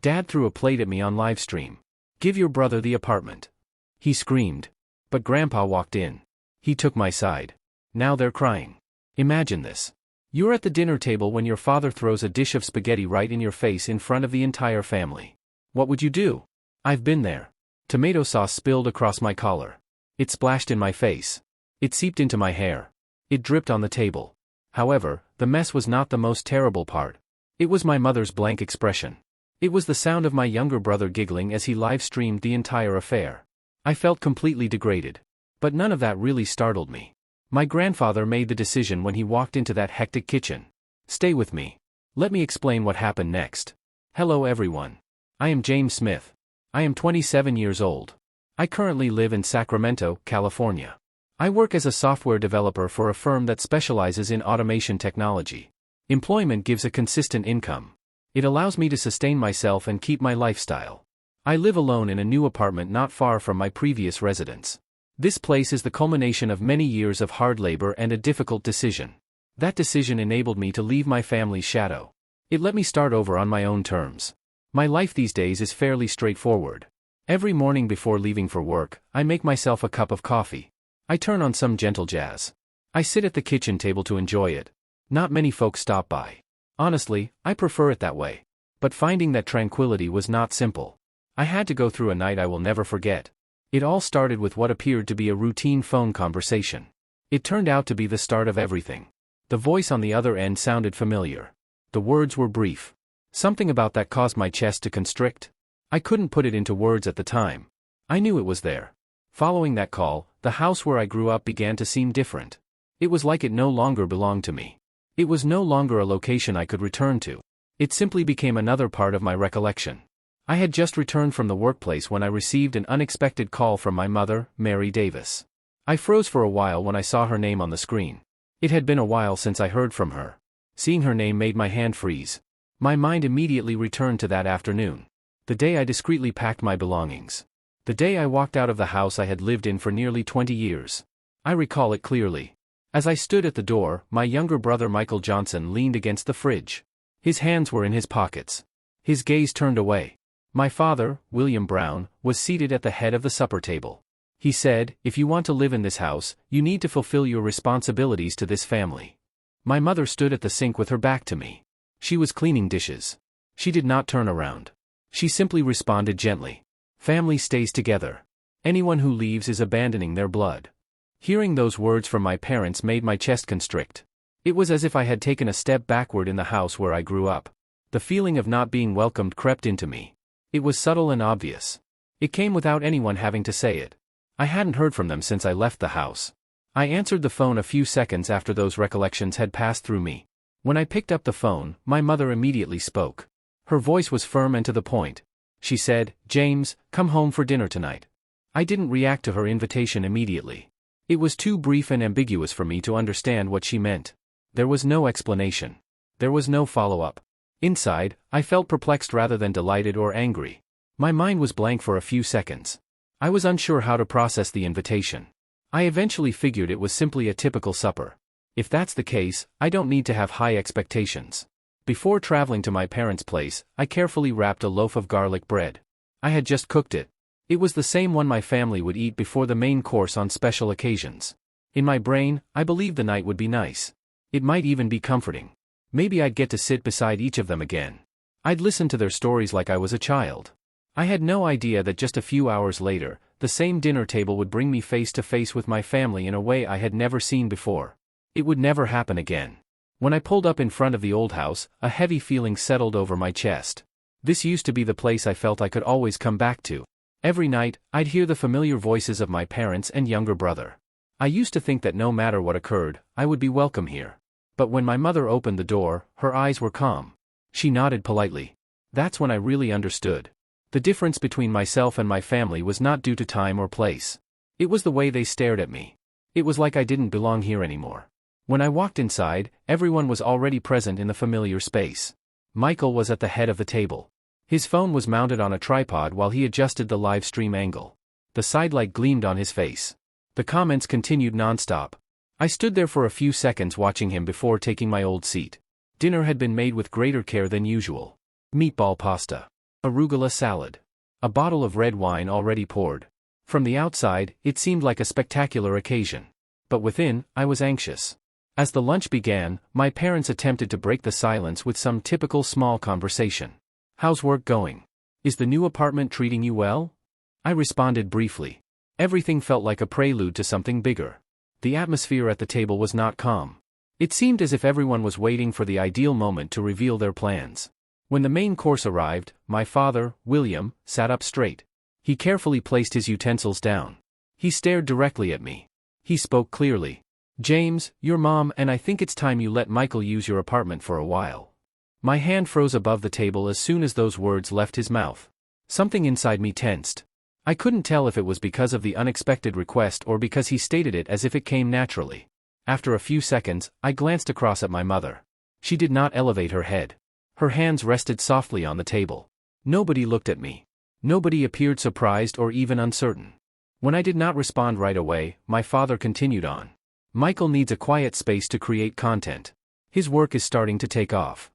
Dad threw a plate at me on live stream. "Give your brother the apartment." He screamed. But Grandpa walked in. He took my side. Now they're crying. Imagine this. You're at the dinner table when your father throws a dish of spaghetti right in your face in front of the entire family. What would you do? I've been there. Tomato sauce spilled across my collar. It splashed in my face. It seeped into my hair. It dripped on the table. However, the mess was not the most terrible part. It was my mother's blank expression. It was the sound of my younger brother giggling as he live-streamed the entire affair. I felt completely degraded. But none of that really startled me. My grandfather made the decision when he walked into that hectic kitchen. Stay with me. Let me explain what happened next. Hello everyone. I am James Smith. I am 27 years old. I currently live in Sacramento, California. I work as a software developer for a firm that specializes in automation technology. Employment gives a consistent income. It allows me to sustain myself and keep my lifestyle. I live alone in a new apartment not far from my previous residence. This place is the culmination of many years of hard labor and a difficult decision. That decision enabled me to leave my family's shadow. It let me start over on my own terms. My life these days is fairly straightforward. Every morning before leaving for work, I make myself a cup of coffee. I turn on some gentle jazz. I sit at the kitchen table to enjoy it. Not many folks stop by. Honestly, I prefer it that way. But finding that tranquility was not simple. I had to go through a night I will never forget. It all started with what appeared to be a routine phone conversation. It turned out to be the start of everything. The voice on the other end sounded familiar. The words were brief. Something about that caused my chest to constrict. I couldn't put it into words at the time. I knew it was there. Following that call, the house where I grew up began to seem different. It was like it no longer belonged to me. It was no longer a location I could return to. It simply became another part of my recollection. I had just returned from the workplace when I received an unexpected call from my mother, Mary Davis. I froze for a while when I saw her name on the screen. It had been a while since I heard from her. Seeing her name made my hand freeze. My mind immediately returned to that afternoon. The day I discreetly packed my belongings. The day I walked out of the house I had lived in for nearly 20 years. I recall it clearly. As I stood at the door, my younger brother Michael Johnson leaned against the fridge. His hands were in his pockets. His gaze turned away. My father, William Brown, was seated at the head of the supper table. He said, "If you want to live in this house, you need to fulfill your responsibilities to this family." My mother stood at the sink with her back to me. She was cleaning dishes. She did not turn around. She simply responded gently. "Family stays together. Anyone who leaves is abandoning their blood." Hearing those words from my parents made my chest constrict. It was as if I had taken a step backward in the house where I grew up. The feeling of not being welcomed crept into me. It was subtle and obvious. It came without anyone having to say it. I hadn't heard from them since I left the house. I answered the phone a few seconds after those recollections had passed through me. When I picked up the phone, my mother immediately spoke. Her voice was firm and to the point. She said, "James, come home for dinner tonight." I didn't react to her invitation immediately. It was too brief and ambiguous for me to understand what she meant. There was no explanation. There was no follow-up. Inside, I felt perplexed rather than delighted or angry. My mind was blank for a few seconds. I was unsure how to process the invitation. I eventually figured it was simply a typical supper. If that's the case, I don't need to have high expectations. Before traveling to my parents' place, I carefully wrapped a loaf of garlic bread. I had just cooked it. It was the same one my family would eat before the main course on special occasions. In my brain, I believed the night would be nice. It might even be comforting. Maybe I'd get to sit beside each of them again. I'd listen to their stories like I was a child. I had no idea that just a few hours later, the same dinner table would bring me face to face with my family in a way I had never seen before. It would never happen again. When I pulled up in front of the old house, a heavy feeling settled over my chest. This used to be the place I felt I could always come back to. Every night, I'd hear the familiar voices of my parents and younger brother. I used to think that no matter what occurred, I would be welcome here. But when my mother opened the door, her eyes were calm. She nodded politely. That's when I really understood. The difference between myself and my family was not due to time or place. It was the way they stared at me. It was like I didn't belong here anymore. When I walked inside, everyone was already present in the familiar space. Michael was at the head of the table. His phone was mounted on a tripod while he adjusted the live stream angle. The sidelight gleamed on his face. The comments continued nonstop. I stood there for a few seconds watching him before taking my old seat. Dinner had been made with greater care than usual. Meatball pasta. arugula salad. A bottle of red wine already poured. From the outside, it seemed like a spectacular occasion. But within, I was anxious. As the lunch began, my parents attempted to break the silence with some typical small conversation. "How's work going? Is the new apartment treating you well?" I responded briefly. Everything felt like a prelude to something bigger. The atmosphere at the table was not calm. It seemed as if everyone was waiting for the ideal moment to reveal their plans. When the main course arrived, my father, William, sat up straight. He carefully placed his utensils down. He stared directly at me. He spoke clearly. "James, your mom and I think it's time you let Michael use your apartment for a while." My hand froze above the table as soon as those words left his mouth. Something inside me tensed. I couldn't tell if it was because of the unexpected request or because he stated it as if it came naturally. After a few seconds, I glanced across at my mother. She did not elevate her head. Her hands rested softly on the table. Nobody looked at me. Nobody appeared surprised or even uncertain. When I did not respond right away, my father continued on. "Michael needs a quiet space to create content. His work is starting to take off."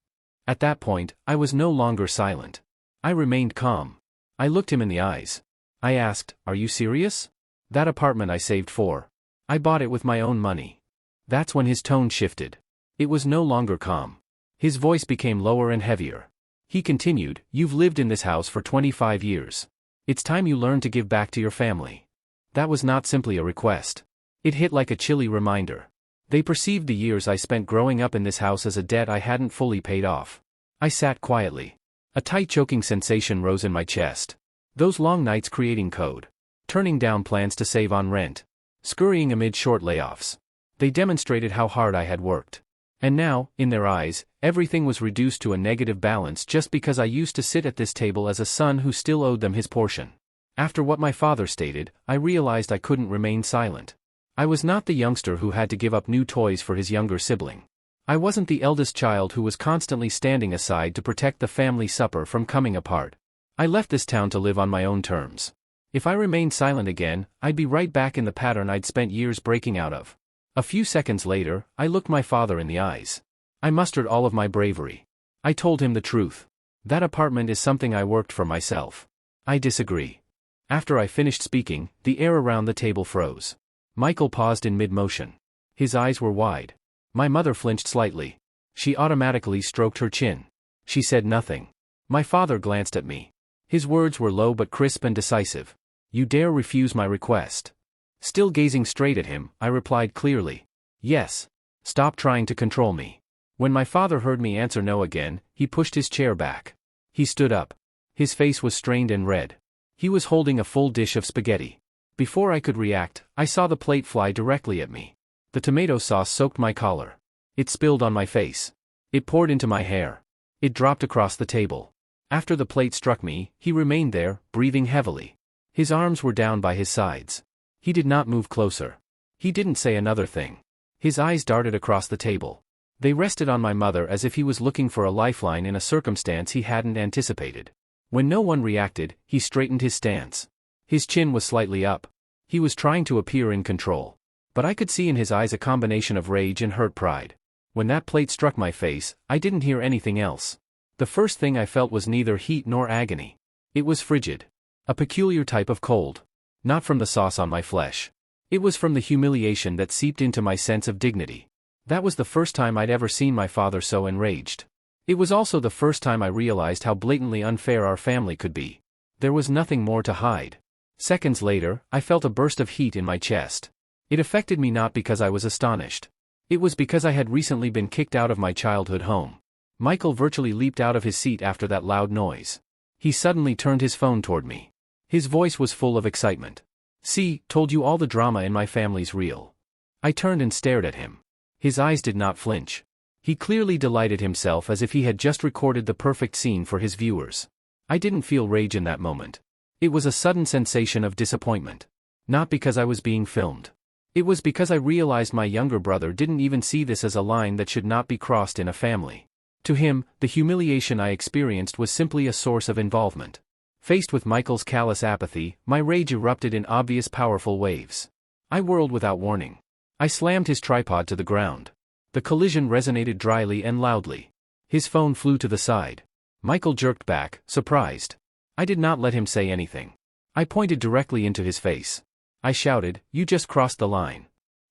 At that point, I was no longer silent. I remained calm. I looked him in the eyes. I asked, "Are you serious? That apartment I saved for. I bought it with my own money." That's when his tone shifted. It was no longer calm. His voice became lower and heavier. He continued, "You've lived in this house for 25 years. It's time you learn to give back to your family." That was not simply a request. It hit like a chilly reminder. They perceived the years I spent growing up in this house as a debt I hadn't fully paid off. I sat quietly. A tight choking sensation rose in my chest. Those long nights creating code. Turning down plans to save on rent. Scurrying amid short layoffs. They demonstrated how hard I had worked. And now, in their eyes, everything was reduced to a negative balance just because I used to sit at this table as a son who still owed them his portion. After what my father stated, I realized I couldn't remain silent. I was not the youngster who had to give up new toys for his younger sibling. I wasn't the eldest child who was constantly standing aside to protect the family supper from coming apart. I left this town to live on my own terms. If I remained silent again, I'd be right back in the pattern I'd spent years breaking out of. A few seconds later, I looked my father in the eyes. I mustered all of my bravery. I told him the truth. That apartment is something I worked for myself. I disagree. After I finished speaking, the air around the table froze. Michael paused in mid-motion. His eyes were wide. My mother flinched slightly. She automatically stroked her chin. She said nothing. My father glanced at me. His words were low but crisp and decisive. "You dare refuse my request?" Still gazing straight at him, I replied clearly. "Yes. Stop trying to control me." When my father heard me answer no again, he pushed his chair back. He stood up. His face was strained and red. He was holding a full dish of spaghetti. Before I could react, I saw the plate fly directly at me. The tomato sauce soaked my collar. It spilled on my face. It poured into my hair. It dropped across the table. After the plate struck me, he remained there, breathing heavily. His arms were down by his sides. He did not move closer. He didn't say another thing. His eyes darted across the table. They rested on my mother as if he was looking for a lifeline in a circumstance he hadn't anticipated. When no one reacted, he straightened his stance. His chin was slightly up. He was trying to appear in control. But I could see in his eyes a combination of rage and hurt pride. When that plate struck my face, I didn't hear anything else. The first thing I felt was neither heat nor agony. It was frigid. A peculiar type of cold. Not from the sauce on my flesh. It was from the humiliation that seeped into my sense of dignity. That was the first time I'd ever seen my father so enraged. It was also the first time I realized how blatantly unfair our family could be. There was nothing more to hide. Seconds later, I felt a burst of heat in my chest. It affected me not because I was astonished. It was because I had recently been kicked out of my childhood home. Michael virtually leaped out of his seat after that loud noise. He suddenly turned his phone toward me. His voice was full of excitement. "See, told you all the drama in my family's real." I turned and stared at him. His eyes did not flinch. He clearly delighted himself as if he had just recorded the perfect scene for his viewers. I didn't feel rage in that moment. It was a sudden sensation of disappointment. Not because I was being filmed. It was because I realized my younger brother didn't even see this as a line that should not be crossed in a family. To him, the humiliation I experienced was simply a source of involvement. Faced with Michael's callous apathy, my rage erupted in obvious powerful waves. I whirled without warning. I slammed his tripod to the ground. The collision resonated dryly and loudly. His phone flew to the side. Michael jerked back, surprised. I did not let him say anything. I pointed directly into his face. I shouted, "You just crossed the line."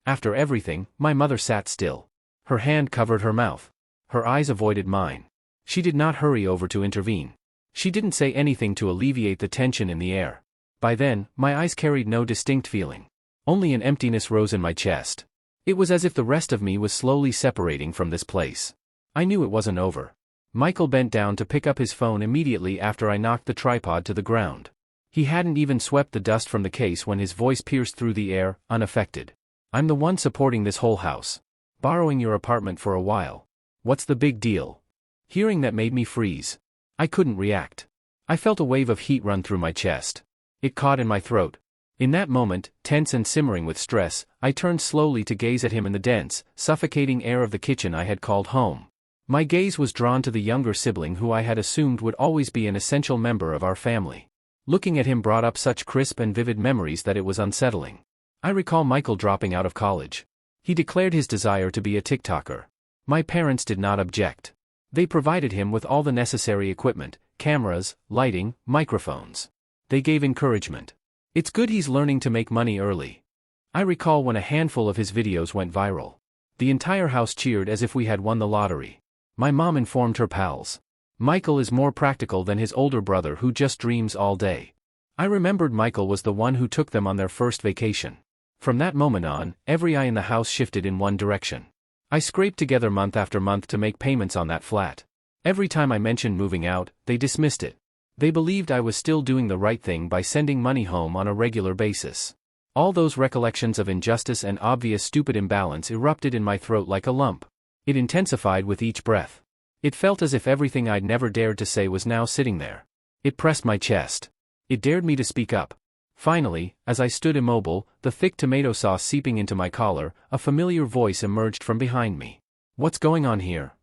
After everything, my mother sat still. Her hand covered her mouth. Her eyes avoided mine. She did not hurry over to intervene. She didn't say anything to alleviate the tension in the air. By then, my eyes carried no distinct feeling. Only an emptiness rose in my chest. It was as if the rest of me was slowly separating from this place. I knew it wasn't over. Michael bent down to pick up his phone immediately after I knocked the tripod to the ground. He hadn't even swept the dust from the case when his voice pierced through the air, unaffected. "I'm the one supporting this whole house. Borrowing your apartment for a while. What's the big deal?" Hearing that made me freeze. I couldn't react. I felt a wave of heat run through my chest. It caught in my throat. In that moment, tense and simmering with stress, I turned slowly to gaze at him in the dense, suffocating air of the kitchen I had called home. My gaze was drawn to the younger sibling who I had assumed would always be an essential member of our family. Looking at him brought up such crisp and vivid memories that it was unsettling. I recall Michael dropping out of college. He declared his desire to be a TikToker. My parents did not object. They provided him with all the necessary equipment, cameras, lighting, microphones. They gave encouragement. "It's good he's learning to make money early." I recall when a handful of his videos went viral. The entire house cheered as if we had won the lottery. My mom informed her pals. "Michael is more practical than his older brother who just dreams all day." I remembered Michael was the one who took them on their first vacation. From that moment on, every eye in the house shifted in one direction. I scraped together month after month to make payments on that flat. Every time I mentioned moving out, they dismissed it. They believed I was still doing the right thing by sending money home on a regular basis. All those recollections of injustice and obvious stupid imbalance erupted in my throat like a lump. It intensified with each breath. It felt as if everything I'd never dared to say was now sitting there. It pressed my chest. It dared me to speak up. Finally, as I stood immobile, the thick tomato sauce seeping into my collar, a familiar voice emerged from behind me. "What's going on here?"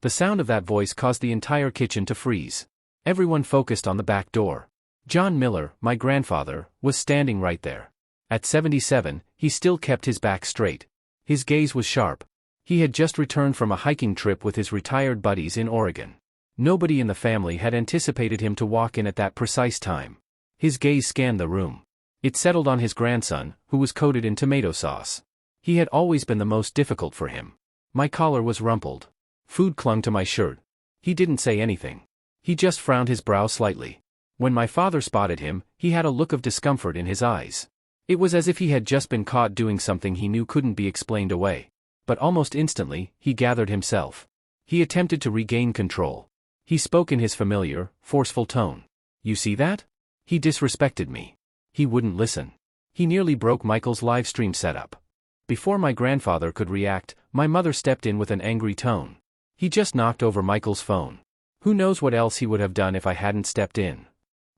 The sound of that voice caused the entire kitchen to freeze. Everyone focused on the back door. John Miller, my grandfather, was standing right there. At 77, he still kept his back straight. His gaze was sharp. He had just returned from a hiking trip with his retired buddies in Oregon. Nobody in the family had anticipated him to walk in at that precise time. His gaze scanned the room. It settled on his grandson, who was coated in tomato sauce. He had always been the most difficult for him. My collar was rumpled. Food clung to my shirt. He didn't say anything. He just frowned his brow slightly. When my father spotted him, he had a look of discomfort in his eyes. It was as if he had just been caught doing something he knew couldn't be explained away. But almost instantly, he gathered himself. He attempted to regain control. He spoke in his familiar, forceful tone. "You see that? He disrespected me. He wouldn't listen. He nearly broke Michael's live stream setup." Before my grandfather could react, my mother stepped in with an angry tone. "He just knocked over Michael's phone. Who knows what else he would have done if I hadn't stepped in."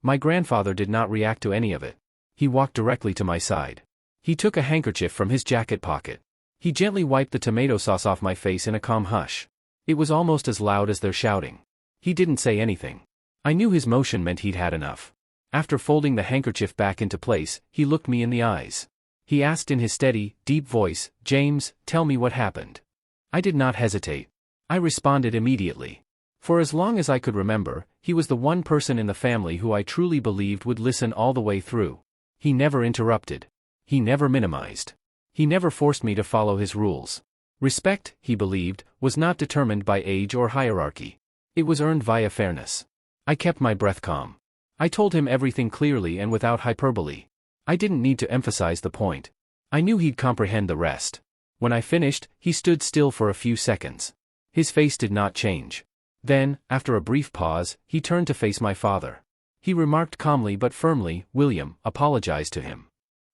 My grandfather did not react to any of it. He walked directly to my side. He took a handkerchief from his jacket pocket. He gently wiped the tomato sauce off my face in a calm hush. It was almost as loud as their shouting. He didn't say anything. I knew his motion meant he'd had enough. After folding the handkerchief back into place, he looked me in the eyes. He asked in his steady, deep voice, "James, tell me what happened." I did not hesitate. I responded immediately. For as long as I could remember, he was the one person in the family who I truly believed would listen all the way through. He never interrupted. He never minimized. He never forced me to follow his rules. Respect, he believed, was not determined by age or hierarchy. It was earned via fairness. I kept my breath calm. I told him everything clearly and without hyperbole. I didn't need to emphasize the point. I knew he'd comprehend the rest. When I finished, he stood still for a few seconds. His face did not change. Then, after a brief pause, he turned to face my father. He remarked calmly but firmly, "William, apologize to him."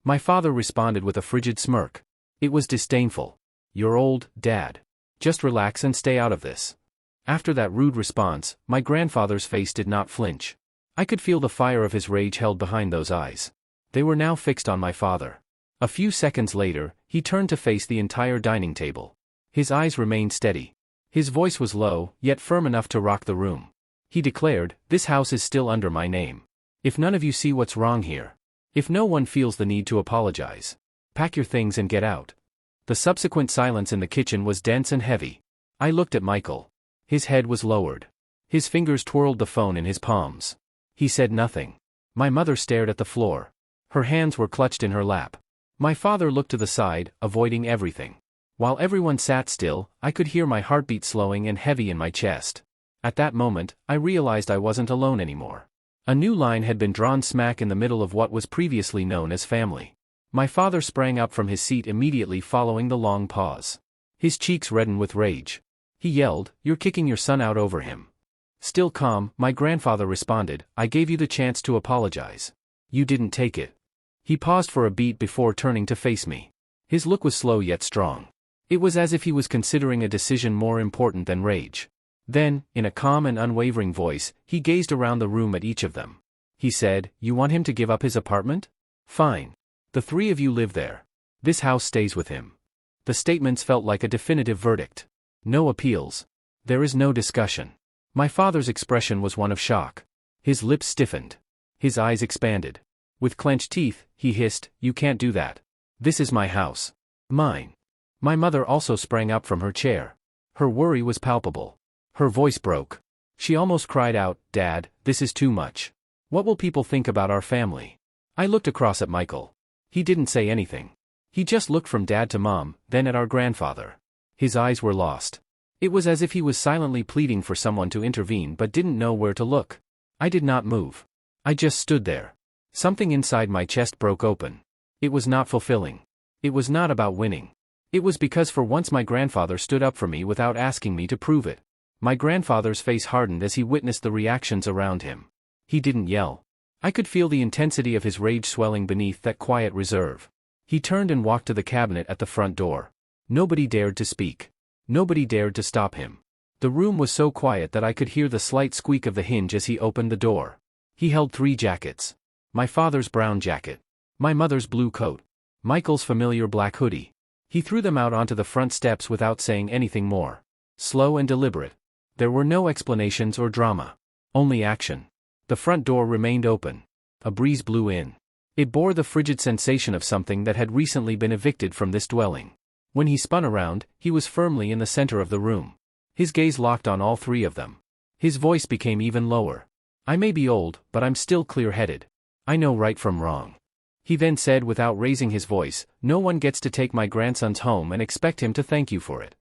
My father responded with a frigid smirk. It was disdainful. "You're old, Dad. Just relax and stay out of this." After that rude response, my grandfather's face did not flinch. I could feel the fire of his rage held behind those eyes. They were now fixed on my father. A few seconds later, he turned to face the entire dining table. His eyes remained steady. His voice was low, yet firm enough to rock the room. He declared, "This house is still under my name. If none of you see what's wrong here, if no one feels the need to apologize, pack your things and get out." The subsequent silence in the kitchen was dense and heavy. I looked at Michael. His head was lowered. His fingers twirled the phone in his palms. He said nothing. My mother stared at the floor. Her hands were clutched in her lap. My father looked to the side, avoiding everything. While everyone sat still, I could hear my heartbeat slowing and heavy in my chest. At that moment, I realized I wasn't alone anymore. A new line had been drawn smack in the middle of what was previously known as family. My father sprang up from his seat immediately following the long pause. His cheeks reddened with rage. He yelled, "You're kicking your son out over him." Still calm, my grandfather responded, "I gave you the chance to apologize. You didn't take it." He paused for a beat before turning to face me. His look was slow yet strong. It was as if he was considering a decision more important than rage. Then, in a calm and unwavering voice, he gazed around the room at each of them. He said, "You want him to give up his apartment? Fine. The three of you live there. This house stays with him." The statements felt like a definitive verdict. No appeals. There is no discussion. My father's expression was one of shock. His lips stiffened. His eyes expanded. With clenched teeth, he hissed, "You can't do that. This is my house. Mine." My mother also sprang up from her chair. Her worry was palpable. Her voice broke. She almost cried out, "Dad, this is too much. What will people think about our family?" I looked across at Michael. He didn't say anything. He just looked from Dad to Mom, then at our grandfather. His eyes were lost. It was as if he was silently pleading for someone to intervene but didn't know where to look. I did not move. I just stood there. Something inside my chest broke open. It was not fulfilling. It was not about winning. It was because for once my grandfather stood up for me without asking me to prove it. My grandfather's face hardened as he witnessed the reactions around him. He didn't yell. I could feel the intensity of his rage swelling beneath that quiet reserve. He turned and walked to the cabinet at the front door. Nobody dared to speak. Nobody dared to stop him. The room was so quiet that I could hear the slight squeak of the hinge as he opened the door. He held 3 jackets. My father's brown jacket. My mother's blue coat. Michael's familiar black hoodie. He threw them out onto the front steps without saying anything more. Slow and deliberate. There were no explanations or drama. Only action. The front door remained open. A breeze blew in. It bore the frigid sensation of something that had recently been evicted from this dwelling. When he spun around, he was firmly in the center of the room. His gaze locked on all 3 of them. His voice became even lower. "I may be old, but I'm still clear-headed. I know right from wrong." He then said without raising his voice, "No one gets to take my grandson's home and expect him to thank you for it."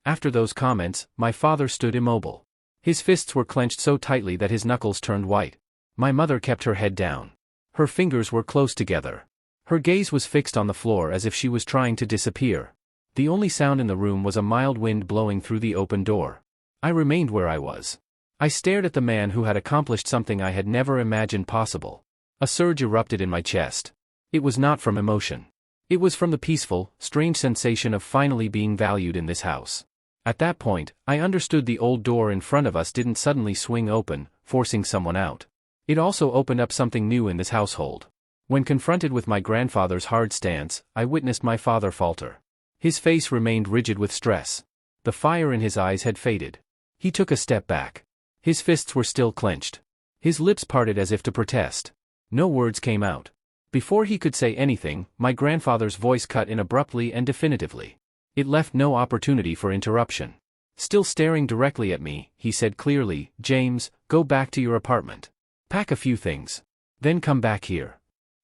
After those comments, my father stood immobile. His fists were clenched so tightly that his knuckles turned white. My mother kept her head down. Her fingers were close together. Her gaze was fixed on the floor as if she was trying to disappear. The only sound in the room was a mild wind blowing through the open door. I remained where I was. I stared at the man who had accomplished something I had never imagined possible. A surge erupted in my chest. It was not from emotion. It was from the peaceful, strange sensation of finally being valued in this house. At that point, I understood the old door in front of us didn't suddenly swing open, forcing someone out. It also opened up something new in this household. When confronted with my grandfather's hard stance, I witnessed my father falter. His face remained rigid with stress. The fire in his eyes had faded. He took a step back. His fists were still clenched. His lips parted as if to protest. No words came out. Before he could say anything, my grandfather's voice cut in abruptly and definitively. It left no opportunity for interruption. Still staring directly at me, he said clearly, "James, go back to your apartment. Pack a few things. Then come back here."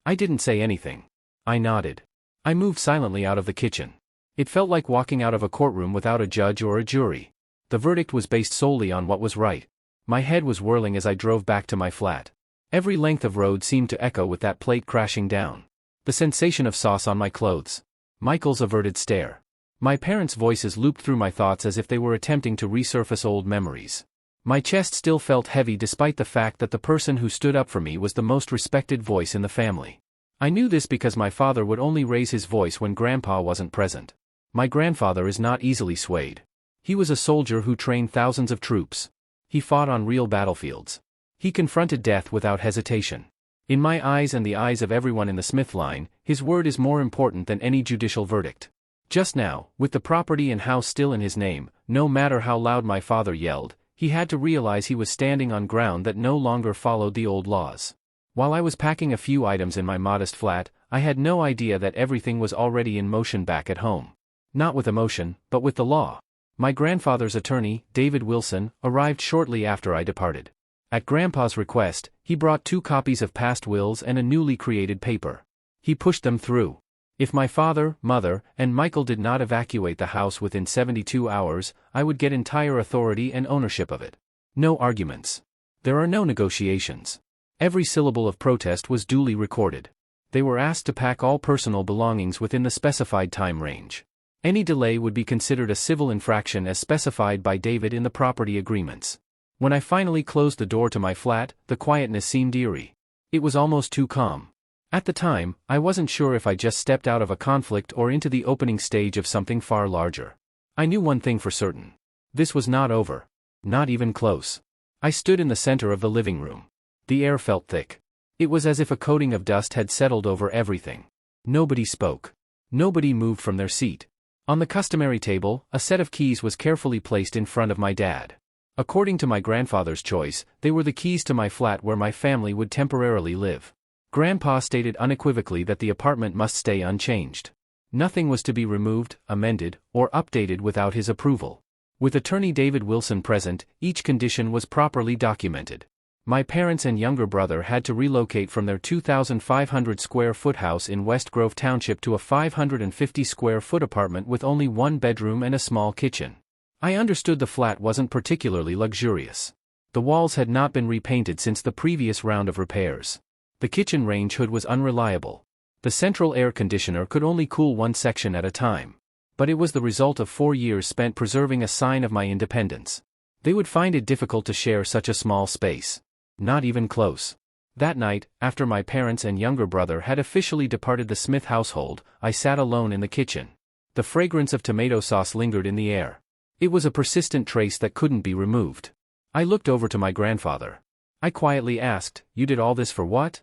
I didn't say anything. I nodded. I moved silently out of the kitchen. It felt like walking out of a courtroom without a judge or a jury. The verdict was based solely on what was right. My head was whirling as I drove back to my flat. Every length of road seemed to echo with that plate crashing down. The sensation of sauce on my clothes. Michael's averted stare. My parents' voices looped through my thoughts as if they were attempting to resurface old memories. My chest still felt heavy despite the fact that the person who stood up for me was the most respected voice in the family. I knew this because my father would only raise his voice when Grandpa wasn't present. My grandfather is not easily swayed. He was a soldier who trained thousands of troops. He fought on real battlefields. He confronted death without hesitation. In my eyes and the eyes of everyone in the Smith line, his word is more important than any judicial verdict. Just now, with the property and house still in his name, no matter how loud my father yelled, he had to realize he was standing on ground that no longer followed the old laws. While I was packing a few items in my modest flat, I had no idea that everything was already in motion back at home. Not with emotion, but with the law. My grandfather's attorney, David Wilson, arrived shortly after I departed. At Grandpa's request, he brought 2 copies of past wills and a newly created paper. He pushed them through. If my father, mother, and Michael did not evacuate the house within 72 hours, I would get entire authority and ownership of it. No arguments. There are no negotiations. Every syllable of protest was duly recorded. They were asked to pack all personal belongings within the specified time range. Any delay would be considered a civil infraction as specified by David in the property agreements. When I finally closed the door to my flat, the quietness seemed eerie. It was almost too calm. At the time, I wasn't sure if I just stepped out of a conflict or into the opening stage of something far larger. I knew one thing for certain. This was not over. Not even close. I stood in the center of the living room. The air felt thick. It was as if a coating of dust had settled over everything. Nobody spoke. Nobody moved from their seat. On the customary table, a set of keys was carefully placed in front of my dad. According to my grandfather's choice, they were the keys to my flat where my family would temporarily live. Grandpa stated unequivocally that the apartment must stay unchanged. Nothing was to be removed, amended, or updated without his approval. With attorney David Wilson present, each condition was properly documented. My parents and younger brother had to relocate from their 2,500 square foot house in West Grove Township to a 550 square foot apartment with only 1 bedroom and a small kitchen. I understood the flat wasn't particularly luxurious. The walls had not been repainted since the previous round of repairs. The kitchen range hood was unreliable. The central air conditioner could only cool one section at a time. But it was the result of 4 years spent preserving a sign of my independence. They would find it difficult to share such a small space. Not even close. That night, after my parents and younger brother had officially departed the Smith household, I sat alone in the kitchen. The fragrance of tomato sauce lingered in the air. It was a persistent trace that couldn't be removed. I looked over to my grandfather. I quietly asked, "You did all this for what?"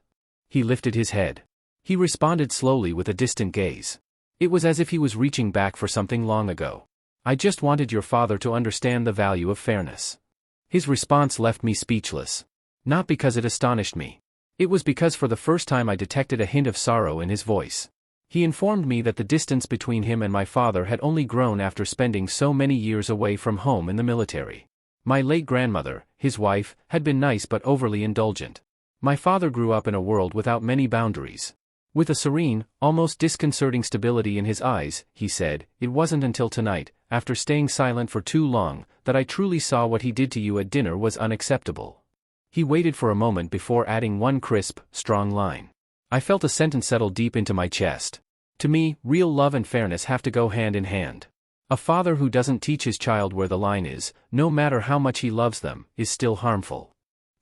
He lifted his head. He responded slowly with a distant gaze. It was as if he was reaching back for something long ago. "I just wanted your father to understand the value of fairness." His response left me speechless. Not because it astonished me. It was because for the first time I detected a hint of sorrow in his voice. He informed me that the distance between him and my father had only grown after spending so many years away from home in the military. My late grandmother, his wife, had been nice but overly indulgent. My father grew up in a world without many boundaries. With a serene, almost disconcerting stability in his eyes, he said, "It wasn't until tonight, after staying silent for too long, that I truly saw what he did to you at dinner was unacceptable." He waited for a moment before adding one crisp, strong line. I felt a sentence settle deep into my chest. To me, real love and fairness have to go hand in hand. A father who doesn't teach his child where the line is, no matter how much he loves them, is still harmful.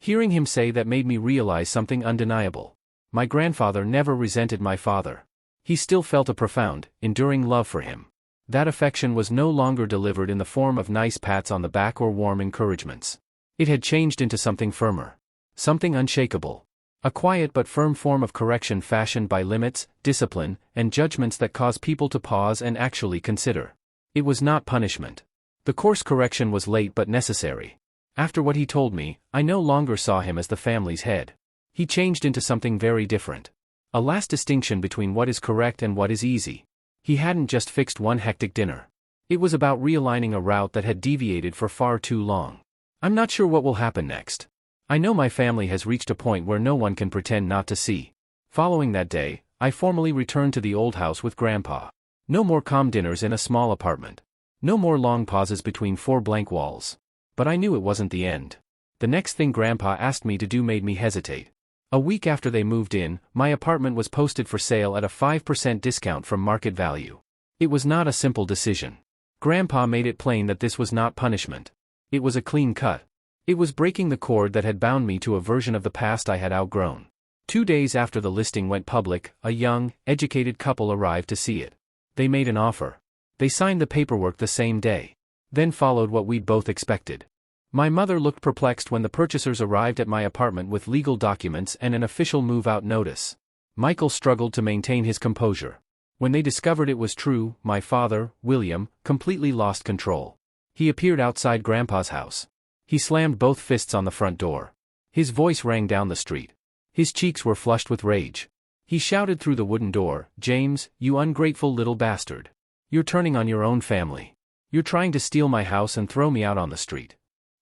Hearing him say that made me realize something undeniable. My grandfather never resented my father. He still felt a profound, enduring love for him. That affection was no longer delivered in the form of nice pats on the back or warm encouragements. It had changed into something firmer. Something unshakable. A quiet but firm form of correction fashioned by limits, discipline, and judgments that cause people to pause and actually consider. It was not punishment. The course correction was late but necessary. After what he told me, I no longer saw him as the family's head. He changed into something very different. A last distinction between what is correct and what is easy. He hadn't just fixed one hectic dinner. It was about realigning a route that had deviated for far too long. I'm not sure what will happen next. I know my family has reached a point where no one can pretend not to see. Following that day, I formally returned to the old house with Grandpa. No more calm dinners in a small apartment. No more long pauses between 4 blank walls. But I knew it wasn't the end. The next thing Grandpa asked me to do made me hesitate. A week after they moved in, my apartment was posted for sale at a 5% discount from market value. It was not a simple decision. Grandpa made it plain that this was not punishment. It was a clean cut. It was breaking the cord that had bound me to a version of the past I had outgrown. 2 days after the listing went public, a young, educated couple arrived to see it. They made an offer. They signed the paperwork the same day. Then followed what we'd both expected. My mother looked perplexed when the purchasers arrived at my apartment with legal documents and an official move-out notice. Michael struggled to maintain his composure. When they discovered it was true, my father, William, completely lost control. He appeared outside Grandpa's house. He slammed both fists on the front door. His voice rang down the street. His cheeks were flushed with rage. He shouted through the wooden door, "James, you ungrateful little bastard. You're turning on your own family. You're You're trying to steal my house and throw me out on the street.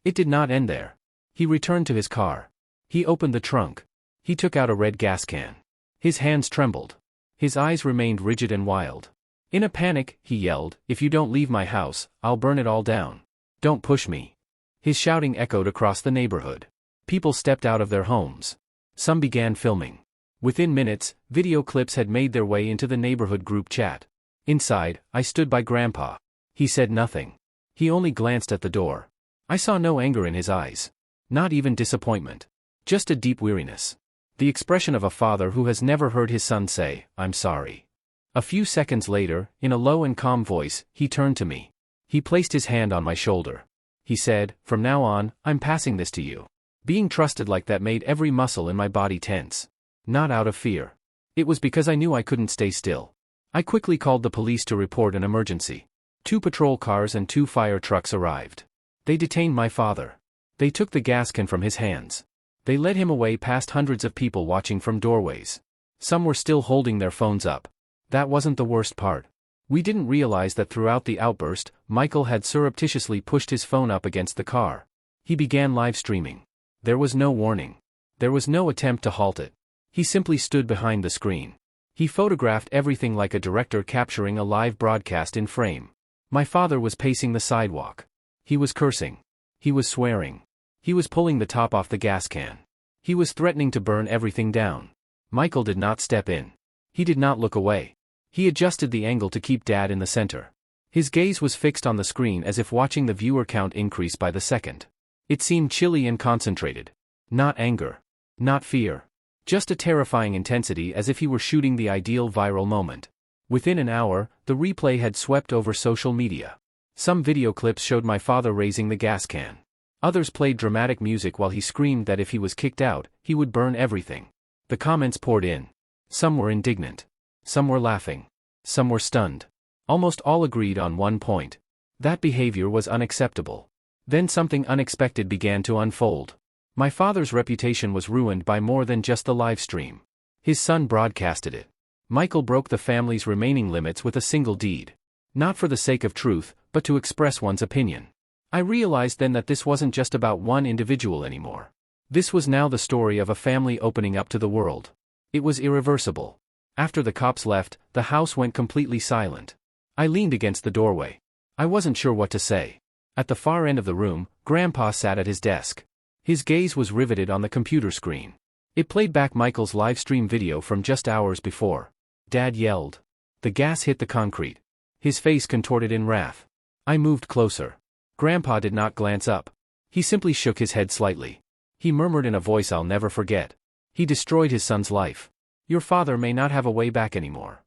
It did not end there. He returned to his car. He opened the trunk. He took out a red gas can. His hands trembled. His eyes remained rigid and wild. In a panic, he yelled, "If you don't leave my house, I'll burn it all down. Don't push me." His shouting echoed across the neighborhood. People stepped out of their homes. Some began filming. Within minutes, video clips had made their way into the neighborhood group chat. Inside, I stood by Grandpa. He said nothing. He only glanced at the door. I saw no anger in his eyes. Not even disappointment. Just a deep weariness. The expression of a father who has never heard his son say, "I'm sorry." A few seconds later, in a low and calm voice, he turned to me. He placed his hand on my shoulder. He said, "From now on, I'm passing this to you." Being trusted like that made every muscle in my body tense. Not out of fear. It was because I knew I couldn't stay still. I quickly called the police to report an emergency. 2 patrol cars and 2 fire trucks arrived. They detained my father. They took the gas can from his hands. They led him away past hundreds of people watching from doorways. Some were still holding their phones up. That wasn't the worst part. We didn't realize that throughout the outburst, Michael had surreptitiously pushed his phone up against the car. He began live streaming. There was no warning. There was no attempt to halt it. He simply stood behind the screen. He photographed everything like a director capturing a live broadcast in frame. My father was pacing the sidewalk. He was cursing. He was swearing. He was pulling the top off the gas can. He was threatening to burn everything down. Michael did not step in. He did not look away. He adjusted the angle to keep Dad in the center. His gaze was fixed on the screen as if watching the viewer count increase by the second. It seemed chilly and concentrated. Not anger. Not fear. Just a terrifying intensity, as if he were shooting the ideal viral moment. Within an hour, the replay had swept over social media. Some video clips showed my father raising the gas can. Others played dramatic music while he screamed that if he was kicked out, he would burn everything. The comments poured in. Some were indignant. Some were laughing. Some were stunned. Almost all agreed on one point. That behavior was unacceptable. Then something unexpected began to unfold. My father's reputation was ruined by more than just the live stream. His son broadcasted it. Michael broke the family's remaining limits with a single deed. Not for the sake of truth, but to express one's opinion. I realized then that this wasn't just about one individual anymore. This was now the story of a family opening up to the world. It was irreversible. After the cops left, the house went completely silent. I leaned against the doorway. I wasn't sure what to say. At the far end of the room, Grandpa sat at his desk. His gaze was riveted on the computer screen. It played back Michael's live stream video from just hours before. Dad yelled. The gas hit the concrete. His face contorted in wrath. I moved closer. Grandpa did not glance up. He simply shook his head slightly. He murmured in a voice I'll never forget. He destroyed his son's life. Your father may not have a way back anymore.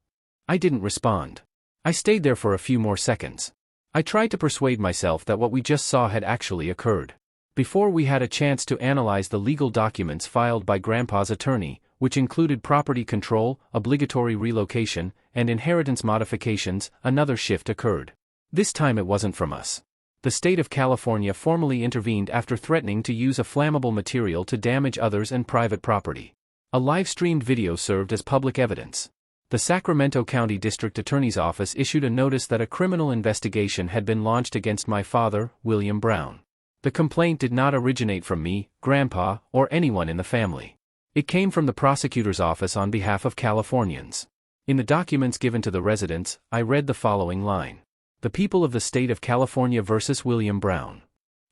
I didn't respond. I stayed there for a few more seconds. I tried to persuade myself that what we just saw had actually occurred. Before we had a chance to analyze the legal documents filed by Grandpa's attorney, which included property control, obligatory relocation, and inheritance modifications, another shift occurred. This time it wasn't from us. The state of California formally intervened after threatening to use a flammable material to damage others and private property. A live-streamed video served as public evidence. The Sacramento County District Attorney's Office issued a notice that a criminal investigation had been launched against my father, William Brown. The complaint did not originate from me, Grandpa, or anyone in the family. It came from the prosecutor's office on behalf of Californians. In the documents given to the residents, I read the following line. The people of the state of California versus William Brown.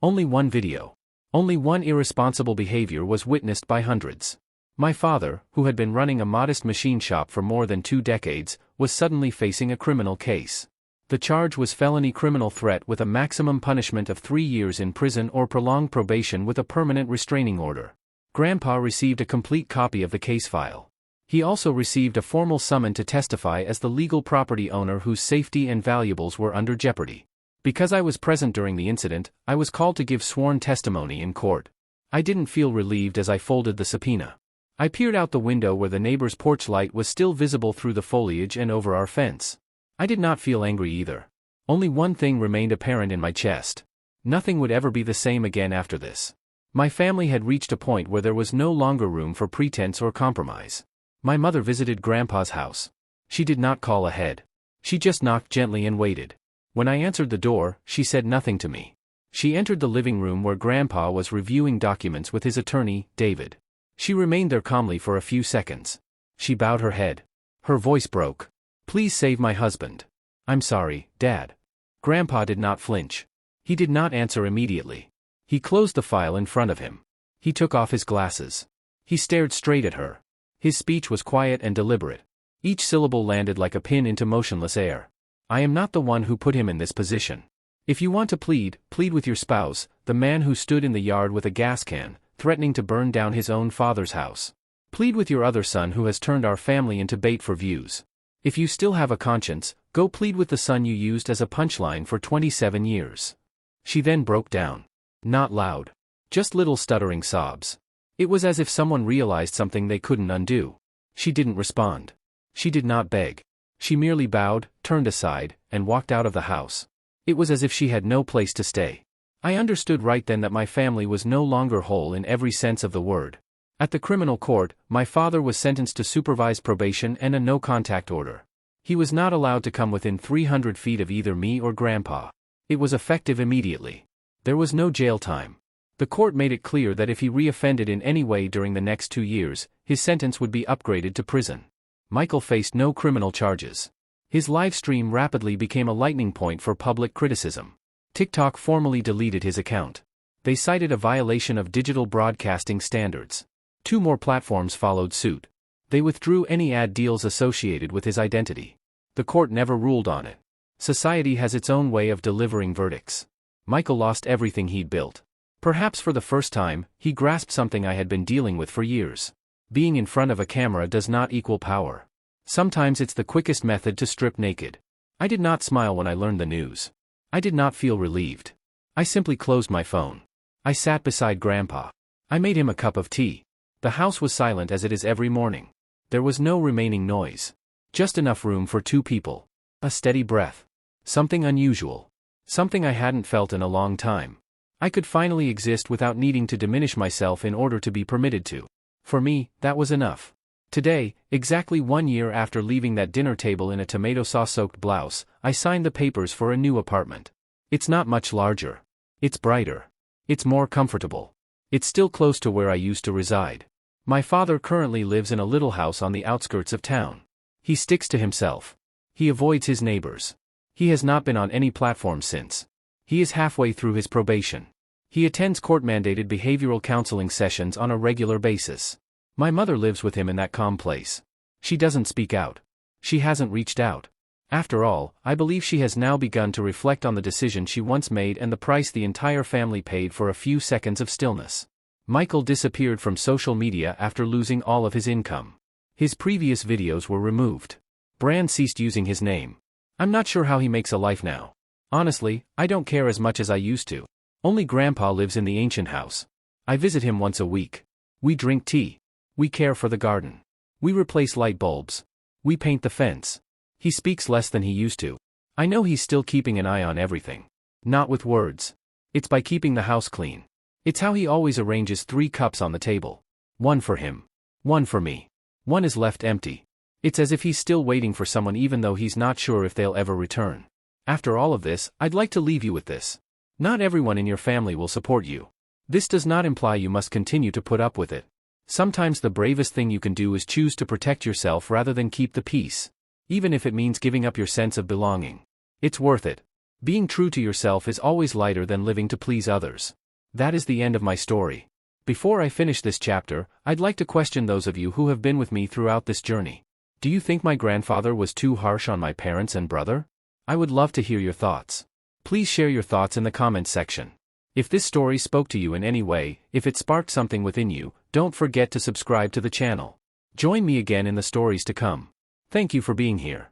Only one video. Only one irresponsible behavior was witnessed by hundreds. My father, who had been running a modest machine shop for more than 2 decades, was suddenly facing a criminal case. The charge was felony criminal threat with a maximum punishment of 3 years in prison or prolonged probation with a permanent restraining order. Grandpa received a complete copy of the case file. He also received a formal summons to testify as the legal property owner whose safety and valuables were under jeopardy. Because I was present during the incident, I was called to give sworn testimony in court. I didn't feel relieved as I folded the subpoena. I peered out the window where the neighbor's porch light was still visible through the foliage and over our fence. I did not feel angry either. Only one thing remained apparent in my chest. Nothing would ever be the same again after this. My family had reached a point where there was no longer room for pretense or compromise. My mother visited Grandpa's house. She did not call ahead. She just knocked gently and waited. When I answered the door, she said nothing to me. She entered the living room where Grandpa was reviewing documents with his attorney, David. She remained there calmly for a few seconds. She bowed her head. Her voice broke. "Please save my husband." "I'm sorry, Dad." Grandpa did not flinch. He did not answer immediately. He closed the file in front of him. He took off his glasses. He stared straight at her. His speech was quiet and deliberate. Each syllable landed like a pin into motionless air. "I am not the one who put him in this position. If you want to plead, plead with your spouse, the man who stood in the yard with a gas can, threatening to burn down his own father's house. Plead with your other son who has turned our family into bait for views. If you still have a conscience, go plead with the son you used as a punchline for 27 years. She then broke down. Not loud. Just little stuttering sobs. It was as if someone realized something they couldn't undo. She didn't respond. She did not beg. She merely bowed, turned aside, and walked out of the house. It was as if she had no place to stay. I understood right then that my family was no longer whole in every sense of the word. At the criminal court, my father was sentenced to supervised probation and a no-contact order. He was not allowed to come within 300 feet of either me or Grandpa. It was effective immediately. There was no jail time. The court made it clear that if he reoffended in any way during the next 2 years, his sentence would be upgraded to prison. Michael faced no criminal charges. His live stream rapidly became a lightning point for public criticism. TikTok formally deleted his account. They cited a violation of digital broadcasting standards. 2 more platforms followed suit. They withdrew any ad deals associated with his identity. The court never ruled on it. Society has its own way of delivering verdicts. Michael lost everything he'd built. Perhaps for the first time, he grasped something I had been dealing with for years. Being in front of a camera does not equal power. Sometimes it's the quickest method to strip naked. I did not smile when I learned the news. I did not feel relieved. I simply closed my phone. I sat beside Grandpa. I made him a cup of tea. The house was silent as it is every morning. There was no remaining noise. Just enough room for 2 people. A steady breath. Something unusual. Something I hadn't felt in a long time. I could finally exist without needing to diminish myself in order to be permitted to. For me, that was enough. Today, exactly 1 year after leaving that dinner table in a tomato sauce-soaked blouse, I signed the papers for a new apartment. It's not much larger. It's brighter. It's more comfortable. It's still close to where I used to reside. My father currently lives in a little house on the outskirts of town. He sticks to himself. He avoids his neighbors. He has not been on any platform since. He is halfway through his probation. He attends court-mandated behavioral counseling sessions on a regular basis. My mother lives with him in that calm place. She doesn't speak out. She hasn't reached out. After all, I believe she has now begun to reflect on the decision she once made and the price the entire family paid for a few seconds of stillness. Michael disappeared from social media after losing all of his income. His previous videos were removed. Brand ceased using his name. I'm not sure how he makes a life now. Honestly, I don't care as much as I used to. Only Grandpa lives in the ancient house. I visit him once a week. We drink tea. We care for the garden. We replace light bulbs. We paint the fence. He speaks less than he used to. I know he's still keeping an eye on everything. Not with words. It's by keeping the house clean. It's how he always arranges 3 cups on the table. 1 for him. 1 for me. 1 is left empty. It's as if he's still waiting for someone even though he's not sure if they'll ever return. After all of this, I'd like to leave you with this. Not everyone in your family will support you. This does not imply you must continue to put up with it. Sometimes the bravest thing you can do is choose to protect yourself rather than keep the peace. Even if it means giving up your sense of belonging. It's worth it. Being true to yourself is always lighter than living to please others. That is the end of my story. Before I finish this chapter, I'd like to question those of you who have been with me throughout this journey. Do you think my grandfather was too harsh on my parents and brother? I would love to hear your thoughts. Please share your thoughts in the comments section. If this story spoke to you in any way, if it sparked something within you, don't forget to subscribe to the channel. Join me again in the stories to come. Thank you for being here.